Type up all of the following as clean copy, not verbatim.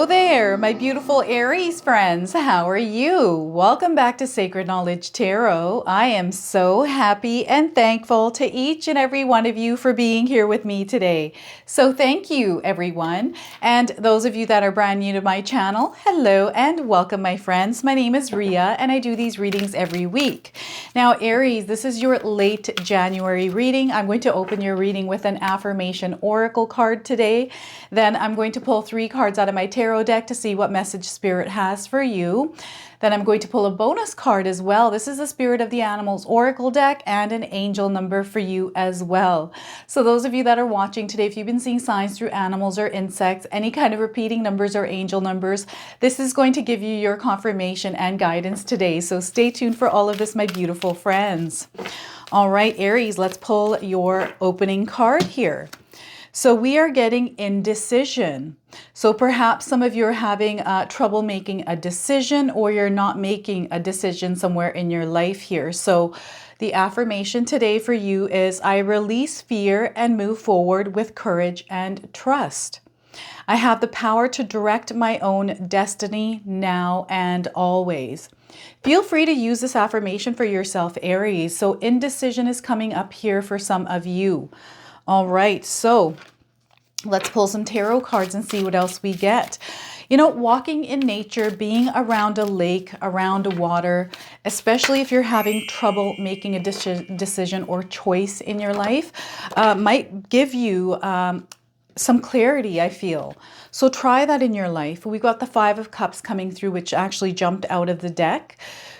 Hello there, my beautiful Aries friends. How are you? Welcome back to Sacred Knowledge Tarot. I am so happy and thankful to each and every one of you for being here with me today. So thank you, everyone. And those of you that are brand new to my channel, hello and welcome, my friends. My name is Ria and I do these readings every week. Now, Aries, this is your late January reading. I'm going to open your reading with an affirmation oracle card today. Then I'm going to pull 3 cards out of my tarot deck to see what message Spirit has for you. Then I'm going to pull a bonus card as well. This is the Spirit of the Animals Oracle deck and an angel number for you as well. So those of you that are watching today, if you've been seeing signs through animals or insects, any kind of repeating numbers or angel numbers, this is going to give you your confirmation and guidance today. So stay tuned for all of this, my beautiful friends. All right, Aries, let's pull your opening card here. So we are getting indecision. So perhaps some of you are having trouble making a decision, or you're not making a decision somewhere in your life here. So the affirmation today for you is, I release fear and move forward with courage and trust. I have the power to direct my own destiny now and always. Feel free to use this affirmation for yourself, Aries. So indecision is coming up here for some of you. All right, so let's pull some tarot cards and see what else we get. You know, walking in nature, being around a lake, around water, especially if you're having trouble making a decision or choice in your life, might give you some clarity, I feel. So try that in your life. We got the 5 of Cups coming through, which actually jumped out of the deck.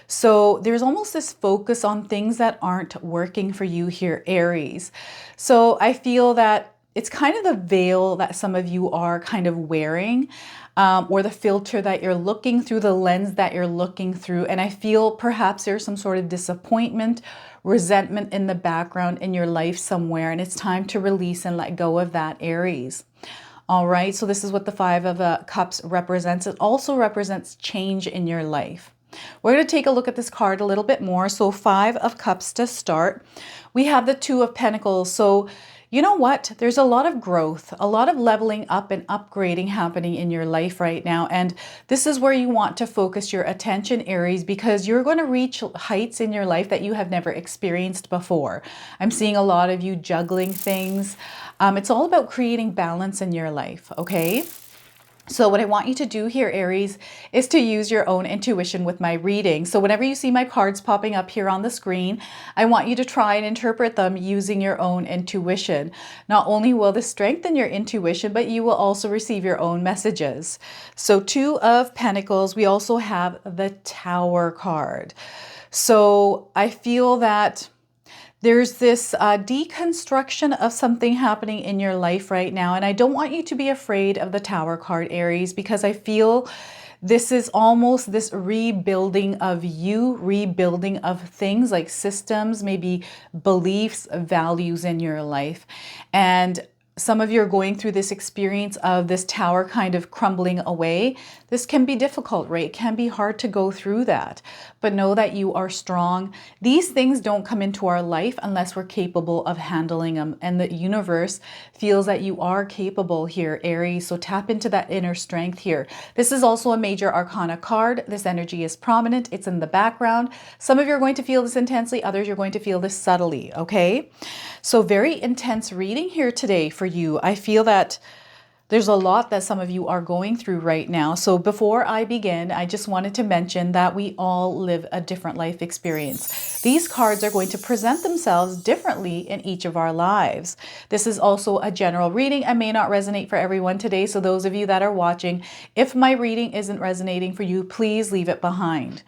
So there's almost this focus on things that aren't working for you here, Aries. So I feel that it's kind of the veil that some of you are kind of wearing, or the filter that you're looking through, the lens that you're looking through. And I feel perhaps there's some sort of disappointment, resentment in the background in your life somewhere. And it's time to release and let go of that, Aries. All right, so this is what the 5 of Cups represents. It also represents change in your life. We're going to take a look at this card a little bit more. So 5 of Cups to start. We have the 2 of Pentacles. So you know what? There's a lot of growth, a lot of leveling up and upgrading happening in your life right now. And this is where you want to focus your attention, Aries, because you're going to reach heights in your life that you have never experienced before. I'm seeing a lot of you juggling things. It's all about creating balance in your life, okay? So what I want you to do here, Aries, is to use your own intuition with my reading. So whenever you see my cards popping up here on the screen, I want you to try and interpret them using your own intuition. Not only will this strengthen your intuition, but you will also receive your own messages. So 2 of Pentacles, we also have the Tower card. So I feel that there's this deconstruction of something happening in your life right now. And I don't want you to be afraid of the Tower card, Aries, because I feel this is almost this rebuilding of you, rebuilding of things like systems, maybe beliefs, values in your life. And some of you are going through this experience of this tower kind of crumbling away. This can be difficult, right? It can be hard to go through that, but know that you are strong. These things don't come into our life unless we're capable of handling them. And the universe feels that you are capable here, Aries. So tap into that inner strength here. This is also a major arcana card. This energy is prominent. It's in the background. Some of you are going to feel this intensely. Others, you're going to feel this subtly, okay? So very intense reading here today for you. I feel that there's a lot that some of you are going through right now. So before I begin, I just wanted to mention that we all live a different life experience. These cards are going to present themselves differently in each of our lives. This is also a general reading and may not resonate for everyone today. So those of you that are watching, if my reading isn't resonating for you, please leave it behind.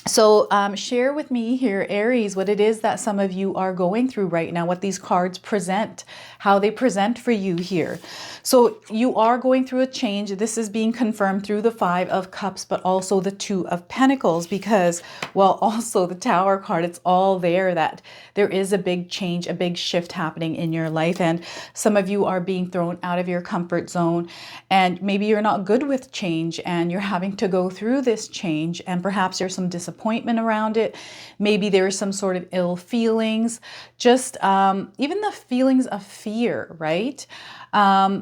So share with me here, Aries, what it is that some of you are going through right now, what these cards present, how they present for you here. So you are going through a change. This is being confirmed through the 5 of Cups, but also the 2 of Pentacles, because, well, also the Tower card, it's all there that there is a big change, a big shift happening in your life. And some of you are being thrown out of your comfort zone, and maybe you're not good with change and you're having to go through this change, and perhaps there's some disappointment disappointment around it. Maybe there is some sort of ill feelings, just even the feelings of fear, right?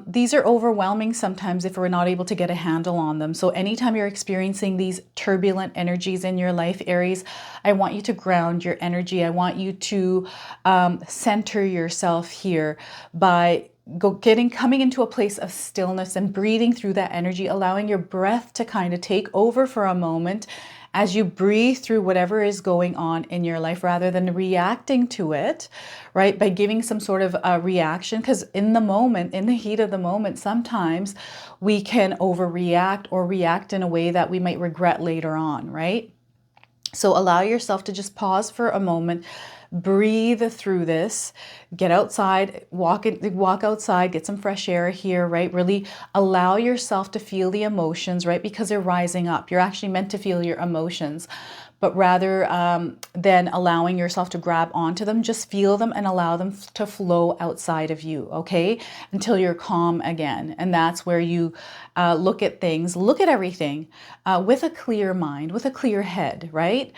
These are overwhelming sometimes if we're not able to get a handle on them. So anytime you're experiencing these turbulent energies in your life, Aries, I want you to ground your energy. I want you to center yourself here by coming into a place of stillness and breathing through that energy, allowing your breath to kind of take over for a moment as you breathe through whatever is going on in your life rather than reacting to it, right? By giving some sort of a reaction, because in the moment, in the heat of the moment, sometimes we can overreact or react in a way that we might regret later on, right? So allow yourself to just pause for a moment, breathe through this, get outside, walk outside, get some fresh air here, right? Really allow yourself to feel the emotions, right? Because they're rising up. You're actually meant to feel your emotions, but rather than allowing yourself to grab onto them, just feel them and allow them to flow outside of you, okay? Until you're calm again. And that's where you look at things, look at everything with a clear mind, with a clear head, right?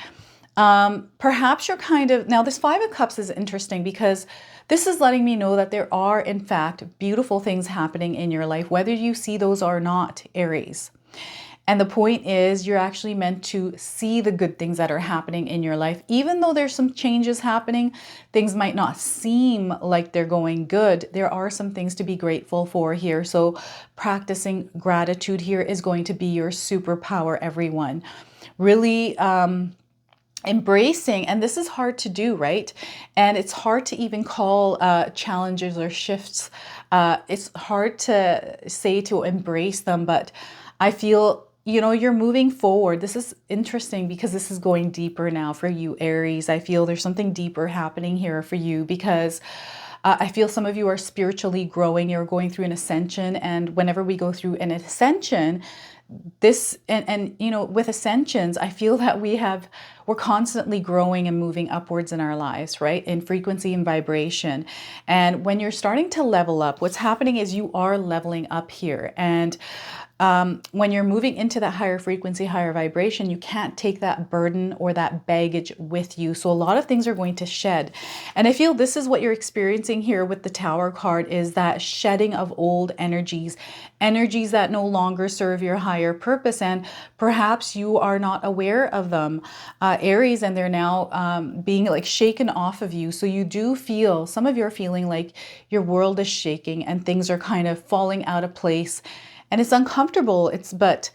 Perhaps you're now this Five of Cups is interesting because this is letting me know that there are, in fact, beautiful things happening in your life, whether you see those or not, Aries. And the point is, you're actually meant to see the good things that are happening in your life. Even though there's some changes happening, things might not seem like they're going good. There are some things to be grateful for here. So practicing gratitude here is going to be your superpower, everyone. Really, embracing, and this is hard to do, right? And it's hard to even call challenges or shifts. It's hard to say to embrace them, but I feel, you're moving forward. This is interesting because this is going deeper now for you, Aries. I feel there's something deeper happening here for you because I feel some of you are spiritually growing. You're going through an ascension, and whenever we go through an ascension, with ascensions, I feel that we're constantly growing and moving upwards in our lives, right? In frequency and vibration. And when you're starting to level up, what's happening is you are leveling up here. And when you're moving into that higher frequency, higher vibration, you can't take that burden or that baggage with you. So a lot of things are going to shed. And I feel this is what you're experiencing here with the Tower card, is that shedding of old energies that no longer serve your higher purpose. And perhaps you are not aware of them, Aries, and they're now being like shaken off of you. So you do feel, some of you are feeling like your world is shaking and things are kind of falling out of place. And it's uncomfortable, but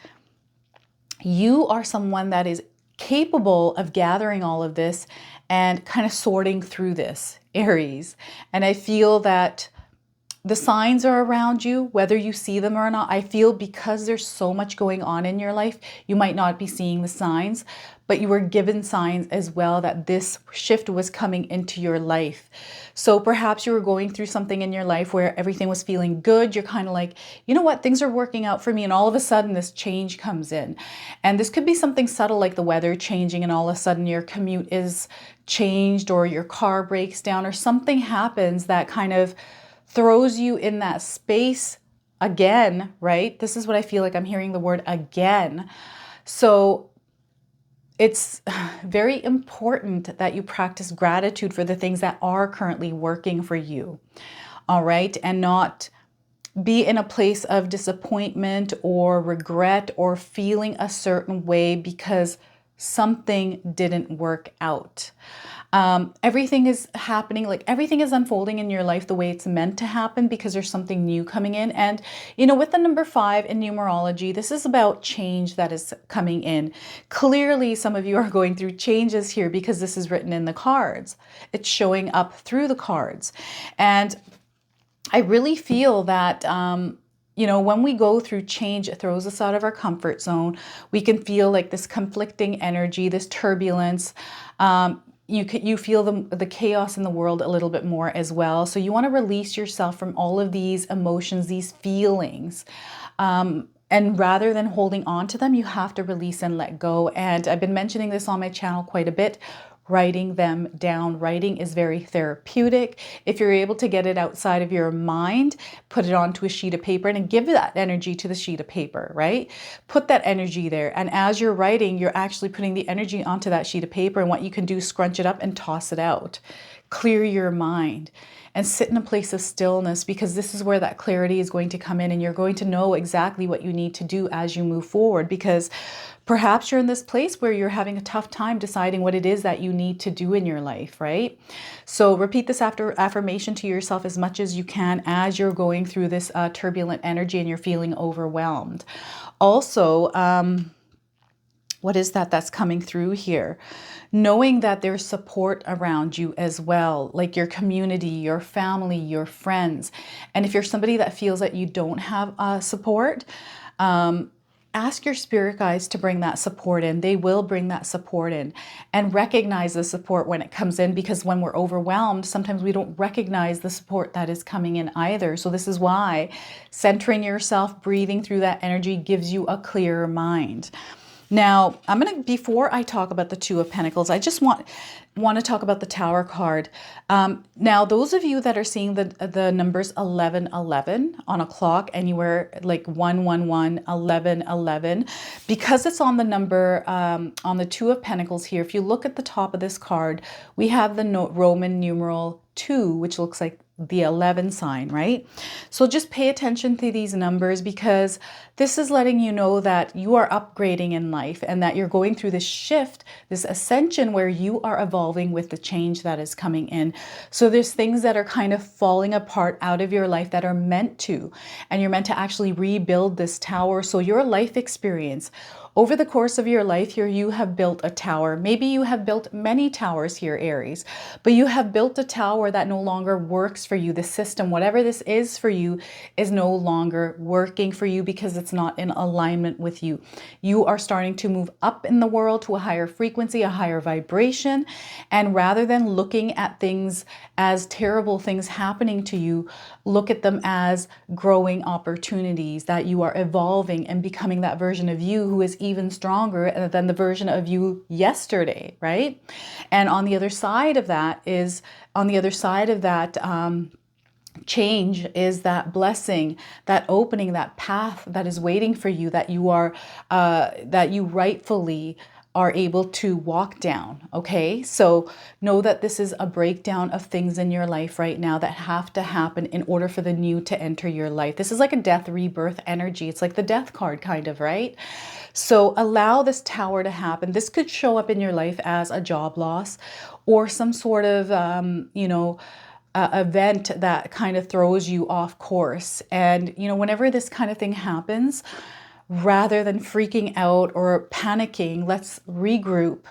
you are someone that is capable of gathering all of this and kind of sorting through this, Aries. And I feel that the signs are around you, whether you see them or not. I feel because there's so much going on in your life, you might not be seeing the signs, but you were given signs as well that this shift was coming into your life. So perhaps you were going through something in your life where everything was feeling good. You're kind of like, you know what, things are working out for me. And all of a sudden this change comes in. And this could be something subtle like the weather changing and all of a sudden your commute is changed or your car breaks down or something happens that kind of throws you in that space again, right? This is what I feel like I'm hearing the word again. So it's very important that you practice gratitude for the things that are currently working for you, all right? And not be in a place of disappointment or regret or feeling a certain way because something didn't work out. Everything is happening, like everything is unfolding in your life the way it's meant to happen because there's something new coming in. And, with the number 5 in numerology, this is about change that is coming in. Clearly, some of you are going through changes here because this is written in the cards. It's showing up through the cards. And I really feel that, when we go through change, it throws us out of our comfort zone. We can feel like this conflicting energy, this turbulence. You feel the chaos in the world a little bit more as well. So you want to release yourself from all of these emotions, these feelings. And rather than holding on to them, you have to release and let go. And I've been mentioning this on my channel quite a bit. writing them down. Writing is very therapeutic. If you're able to get it outside of your mind, put it onto a sheet of paper and give that energy to the sheet of paper, right? Put that energy there. And as you're writing, you're actually putting the energy onto that sheet of paper. And what you can do is scrunch it up and toss it out. Clear your mind and sit in a place of stillness, because this is where that clarity is going to come in, and you're going to know exactly what you need to do as you move forward, because perhaps you're in this place where you're having a tough time deciding what it is that you need to do in your life, right? So repeat this affirmation to yourself as much as you can as you're going through this turbulent energy and you're feeling overwhelmed. Also, what is that's coming through here? Knowing that there's support around you as well, like your community, your family, your friends. And if you're somebody that feels that you don't have support, ask your spirit guides to bring that support in. They will bring that support in, and recognize the support when it comes in, because when we're overwhelmed, sometimes we don't recognize the support that is coming in either. So this is why centering yourself, breathing through that energy gives you a clearer mind. Now, before I talk about the Two of Pentacles, I just want to talk about the Tower card. Now, those of you that are seeing the numbers 1111 on a clock, anywhere like 111, 1111, because it's on the number, on the Two of Pentacles here, if you look at the top of this card, we have the Roman numeral 2, which looks like the 11 sign, right? So just pay attention to these numbers, because this is letting you know that you are upgrading in life and that you're going through this shift, this ascension where you are evolving with the change that is coming in. So there's things that are kind of falling apart out of your life that are meant to, and you're meant to actually rebuild this tower. So your life experience over the course of your life here, you have built a tower. Maybe you have built many towers here, Aries, but you have built a tower that no longer works for you. The system, whatever this is for you, is no longer working for you because it's not in alignment with you. You are starting to move up in the world to a higher frequency, a higher vibration. And rather than looking at things as terrible things happening to you, look at them as growing opportunities, that you are evolving and becoming that version of you who is even stronger than the version of you yesterday, right? And on the other side of that change is that blessing, that opening, that path that is waiting for you, that you rightfully are able to walk down. Okay, so know that this is a breakdown of things in your life right now that have to happen in order for the new to enter your life. This is like a death rebirth energy. It's like the death card kind of, right? So allow this tower to happen. This could show up in your life as a job loss or some sort of, event that kind of throws you off course. And, whenever this kind of thing happens, rather than freaking out or panicking, let's regroup,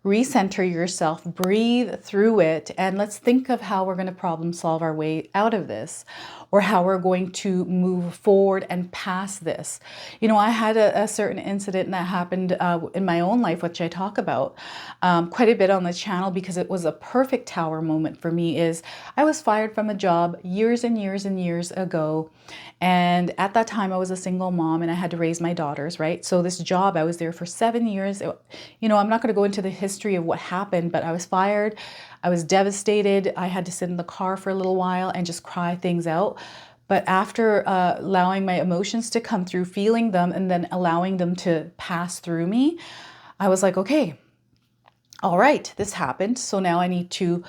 recenter yourself, breathe through it, and let's think of how we're going to problem solve our way out of this, or how we're going to move forward and past this. I had a certain incident that happened in my own life, which I talk about quite a bit on the channel, because it was a perfect tower moment for me. Is I was fired from a job years and years and years ago. And at that time I was a single mom and I had to raise my daughters, right? So this job, I was there for 7 years. I'm not going to go into the history of what happened, but I was fired. I was devastated. I had to sit in the car for a little while and just cry things out. But after allowing my emotions to come through, feeling them, and then allowing them to pass through me, I was like, okay, all right, this happened. So now I need to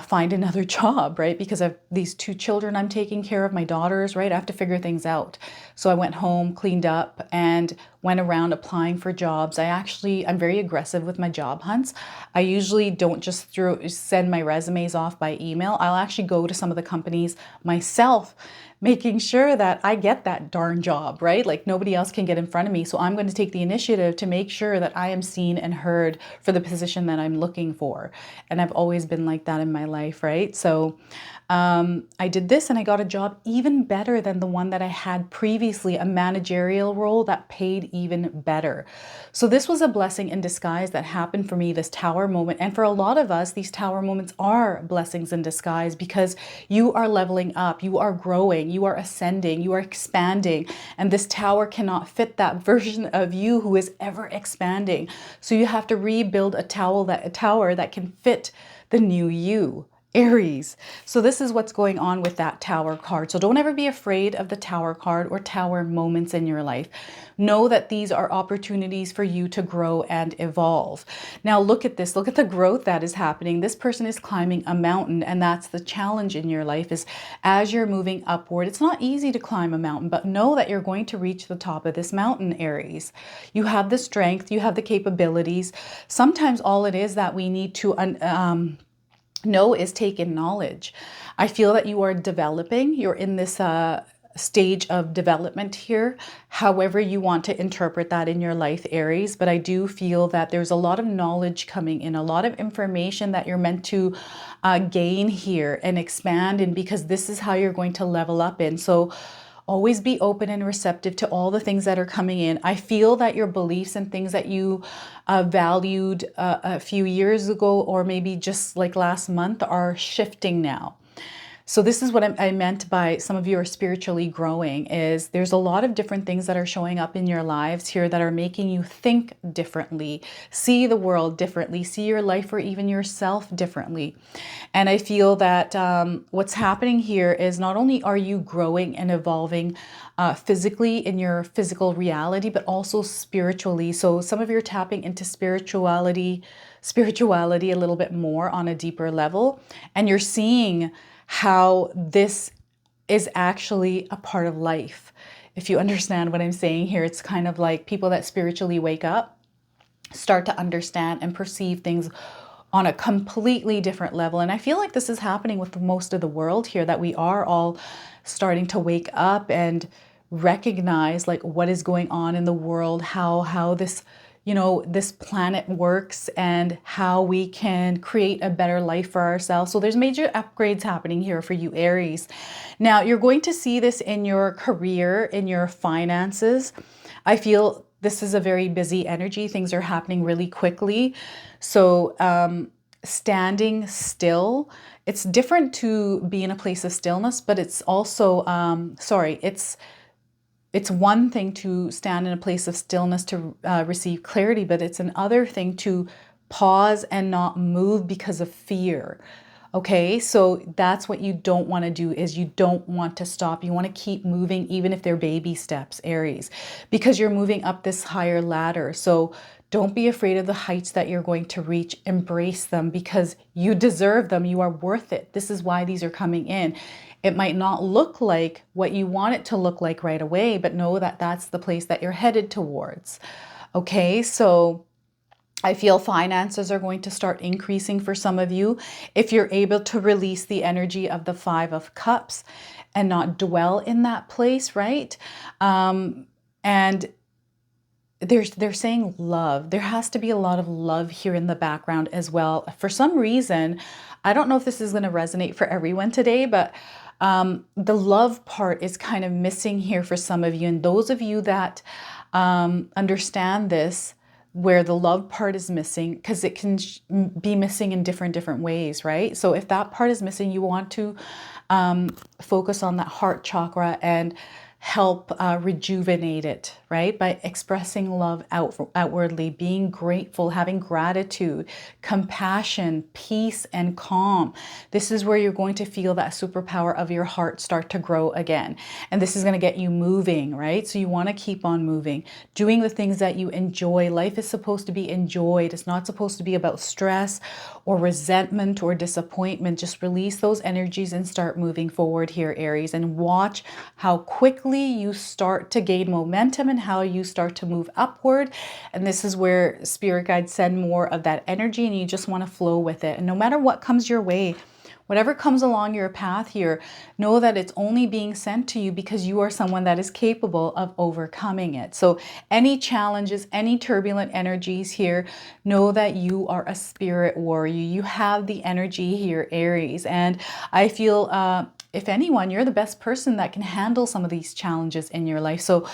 find another job, right? Because I have these 2 children I'm taking care of, my daughters, right? I have to figure things out. So I went home, cleaned up, and went around applying for jobs. I'm very aggressive with my job hunts. I usually don't just send my resumes off by email. I'll actually go to some of the companies myself, making sure that I get that darn job, right? Like nobody else can get in front of me. So I'm going to take the initiative to make sure that I am seen and heard for the position that I'm looking for. And I've always been like that in my life, right? So I did this and I got a job even better than the one that I had previously, a managerial role that paid even better. So this was a blessing in disguise that happened for me, this tower moment. And for a lot of us, these tower moments are blessings in disguise, because you are leveling up, you are growing, You are ascending, you are expanding, and this tower cannot fit that version of you who is ever expanding. So you have to rebuild a tower that can fit the new you, Aries. So this is what's going on with that tower card. So don't ever be afraid of the tower card or tower moments in your life. Know that these are opportunities for you to grow and evolve. Now look at this. Look at the growth that is happening. This person is climbing a mountain, and that's the challenge in your life, is as you're moving upward, it's not easy to climb a mountain, but know that you're going to reach the top of this mountain, Aries. You have the strength, you have the capabilities. Sometimes all it is that we need to know is take in knowledge. I feel that you are developing. You're in this stage of development here, however you want to interpret that in your life, Aries. But I do feel that there's a lot of knowledge coming in, a lot of information that you're meant to gain here and expand in, because this is how you're going to level up in. So always be open and receptive to all the things that are coming in. I feel that your beliefs and things that you valued a few years ago, or maybe just like last month, are shifting now. So this is what I meant by some of you are spiritually growing, is there's a lot of different things that are showing up in your lives here that are making you think differently, see the world differently, see your life or even yourself differently. And I feel that what's happening here is not only are you growing and evolving physically in your physical reality, but also spiritually. So some of you are tapping into spirituality a little bit more on a deeper level, and you're seeing how this is actually a part of life. If you understand what I'm saying here, it's kind of like people that spiritually wake up start to understand and perceive things on a completely different level. And I feel like this is happening with most of the world here, that we are all starting to wake up and recognize like what is going on in the world, how this, you know, this planet works, and how we can create a better life for ourselves. So there's major upgrades happening here for you, Aries. Now you're going to see this in your career, in your finances. I feel this is a very busy energy. Things are happening really quickly. So standing still, it's different to be in a place of stillness, but it's also, it's one thing to stand in a place of stillness to receive clarity, but it's another thing to pause and not move because of fear. Okay, so that's what you don't want to do, is you don't want to stop. You want to keep moving, even if they're baby steps, Aries, because you're moving up this higher ladder. So don't be afraid of the heights that you're going to reach. Embrace them, because you deserve them. You are worth it. This is why these are coming in. It might not look like what you want it to look like right away, but know that that's the place that you're headed towards. Okay, so I feel finances are going to start increasing for some of you if you're able to release the energy of the Five of Cups and not dwell in that place, right? And they're saying love. There has to be a lot of love here in the background as well. For some reason, I don't know if this is going to resonate for everyone today, but the love part is kind of missing here for some of you. And those of you that understand this, where the love part is missing, because it can be missing in different ways, right? So if that part is missing, you want to focus on that heart chakra and help rejuvenate it, right? By expressing love outwardly, being grateful, having gratitude, compassion, peace, and calm. This is where you're going to feel that superpower of your heart start to grow again. And this is going to get you moving, right? So you want to keep on moving, doing the things that you enjoy. Life is supposed to be enjoyed. It's not supposed to be about stress or resentment or disappointment. Just release those energies and start moving forward here, Aries, and watch how quickly you start to gain momentum and how you start to move upward. And this is where spirit guides send more of that energy, and you just want to flow with it. And no matter what comes your way, whatever comes along your path here, know that it's only being sent to you because you are someone that is capable of overcoming it. So any challenges, any turbulent energies here, know that you are a spirit warrior. You have the energy here, Aries. And I feel, if anyone, you're the best person that can handle some of these challenges in your life. So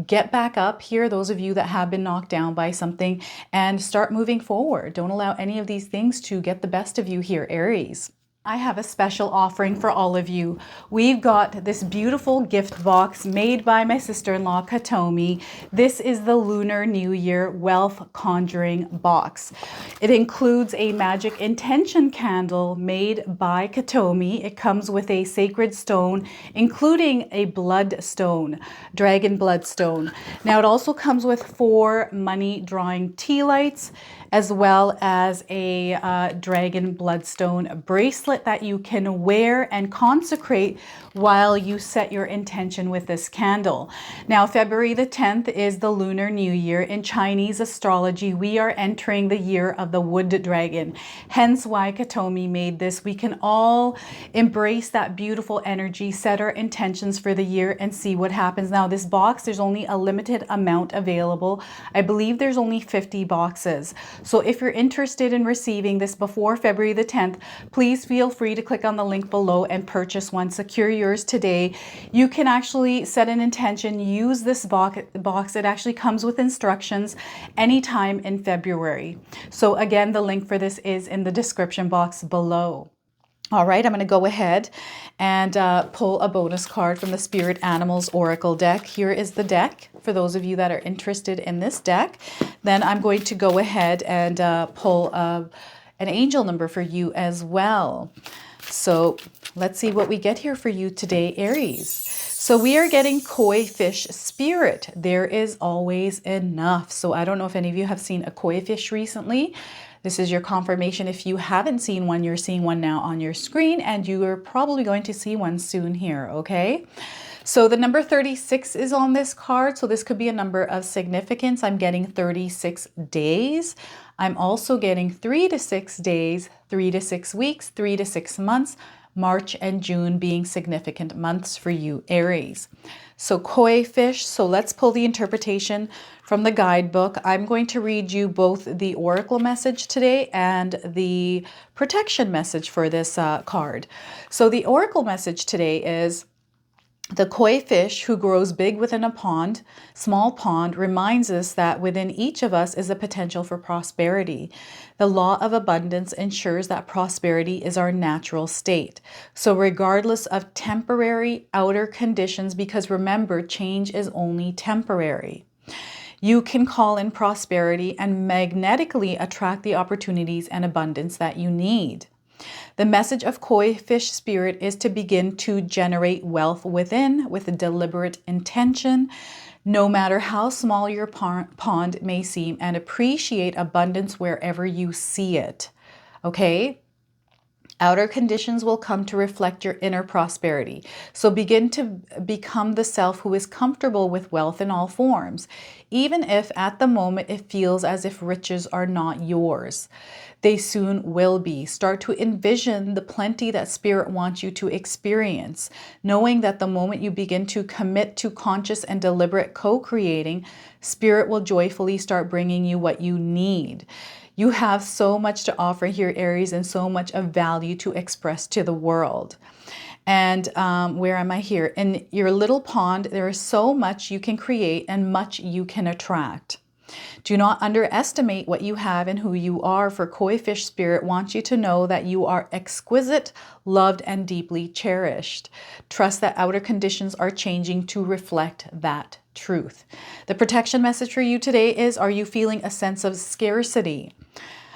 get back up here, those of you that have been knocked down by something, and start moving forward. Don't allow any of these things to get the best of you here, Aries. I have a special offering for all of you. We've got this beautiful gift box made by my sister-in-law, Katomi. This is the Lunar New Year Wealth Conjuring Box. It includes a magic intention candle made by Katomi. It comes with a sacred stone, including a blood stone, dragon blood stone. Now it also comes with 4 money drawing tea lights, as well as a dragon bloodstone bracelet that you can wear and consecrate while you set your intention with this candle. Now, February the 10th is the Lunar New Year. In Chinese astrology, we are entering the year of the wood dragon. Hence why Katomi made this. We can all embrace that beautiful energy, set our intentions for the year, and see what happens. Now, this box, there's only a limited amount available. I believe there's only 50 boxes. So if you're interested in receiving this before February the 10th, please feel free to click on the link below and purchase one. Secure yours today. You can actually set an intention, use this box. It actually comes with instructions anytime in February. So again, the link for this is in the description box below. All right, I'm going to go ahead and pull a bonus card from the Spirit Animals Oracle deck. Here is the deck for those of you that are interested in this deck. Then I'm going to go ahead and pull an angel number for you as well. So let's see what we get here for you today, Aries. So we are getting koi fish spirit. There is always enough. So I don't know if any of you have seen a koi fish recently. This is your confirmation. If you haven't seen one, you're seeing one now on your screen, and you are probably going to see one soon here, okay? So the number 36 is on this card, so this could be a number of significance. I'm getting 36 days. I'm also getting 3 to 6 days, 3 to 6 weeks, 3 to 6 months, March and June being significant months for you, Aries. So koi fish, so let's pull the interpretation from the guidebook. I'm going to read you both the oracle message today and the protection message for this card. So the oracle message today is: the koi fish who grows big within a pond, small pond, reminds us that within each of us is a potential for prosperity. The law of abundance ensures that prosperity is our natural state. So regardless of temporary outer conditions, because remember, change is only temporary, you can call in prosperity and magnetically attract the opportunities and abundance that you need. The message of koi fish spirit is to begin to generate wealth within with a deliberate intention, no matter how small your pond may seem, and appreciate abundance wherever you see it. Okay? Outer conditions will come to reflect your inner prosperity. So begin to become the self who is comfortable with wealth in all forms, even if at the moment it feels as if riches are not yours. They soon will be. Start to envision the plenty that Spirit wants you to experience, knowing that the moment you begin to commit to conscious and deliberate co-creating, Spirit will joyfully start bringing you what you need. You have so much to offer here, Aries, and so much of value to express to the world. And where am I here? In your little pond, there is so much you can create and much you can attract. Do not underestimate what you have and who you are, for koi fish spirit wants you to know that you are exquisite, loved, and deeply cherished. Trust that outer conditions are changing to reflect that truth. The protection message for you today is: are you feeling a sense of scarcity?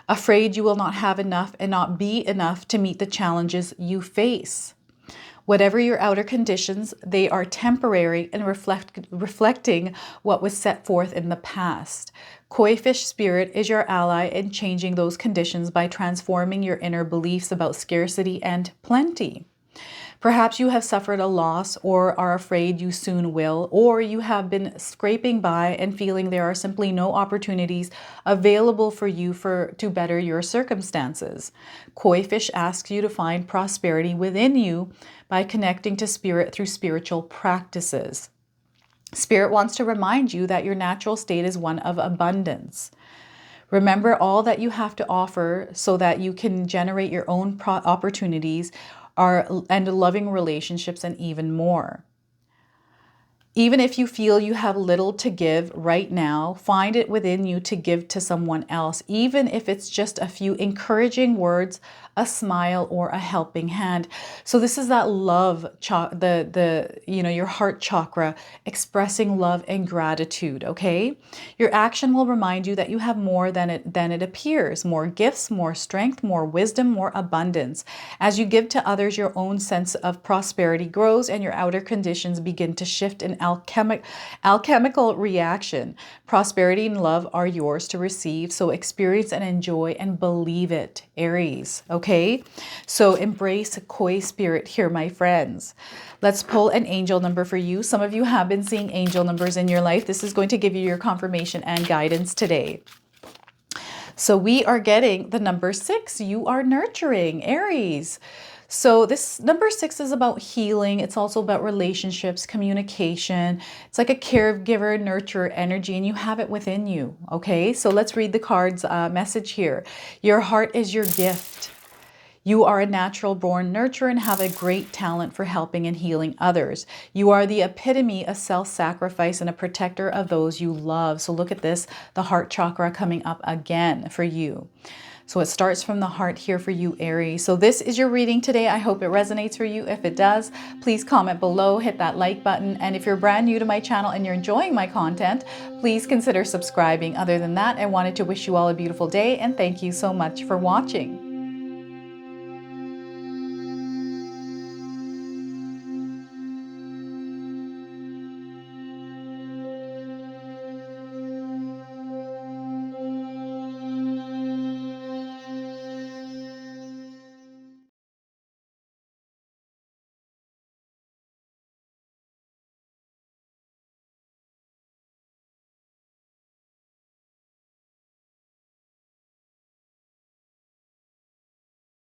Afraid you will not have enough and not be enough to meet the challenges you face? Whatever your outer conditions, they are temporary and reflecting what was set forth in the past. Koi fish spirit is your ally in changing those conditions by transforming your inner beliefs about scarcity and plenty. Perhaps you have suffered a loss or are afraid you soon will, or you have been scraping by and feeling there are simply no opportunities available for you to better your circumstances. Koi fish asks you to find prosperity within you by connecting to Spirit through spiritual practices. Spirit wants to remind you that your natural state is one of abundance. Remember all that you have to offer so that you can generate your own opportunities and loving relationships and even more. Even if you feel you have little to give right now, find it within you to give to someone else, even if it's just a few encouraging words, a smile, or a helping hand. So this is that love, your heart chakra, expressing love and gratitude, okay? Your action will remind you that you have more than it appears, more gifts, more strength, more wisdom, more abundance. As you give to others, your own sense of prosperity grows and your outer conditions begin to shift in alchemical reaction. Prosperity and love are yours to receive, so experience and enjoy and believe it, Aries, okay? So embrace koi spirit here, my friends. Let's pull an angel number for you. Some of you have been seeing angel numbers in your life. This is going to give you your confirmation and guidance today. So we are getting the number 6. You are nurturing, Aries. So this number 6 is about healing. It's also about relationships, communication. It's like a caregiver, nurturer energy, and you have it within you. Okay, so let's read the card's message here. Your heart is your gift. You are a natural born nurturer and have a great talent for helping and healing others. You are the epitome of self-sacrifice and a protector of those you love. So look at this, the heart chakra coming up again for you. So it starts from the heart here for you, Aries. So this is your reading today. I hope it resonates for you. If it does, please comment below, hit that like button. And if you're brand new to my channel and you're enjoying my content, please consider subscribing. Other than that, I wanted to wish you all a beautiful day and thank you so much for watching.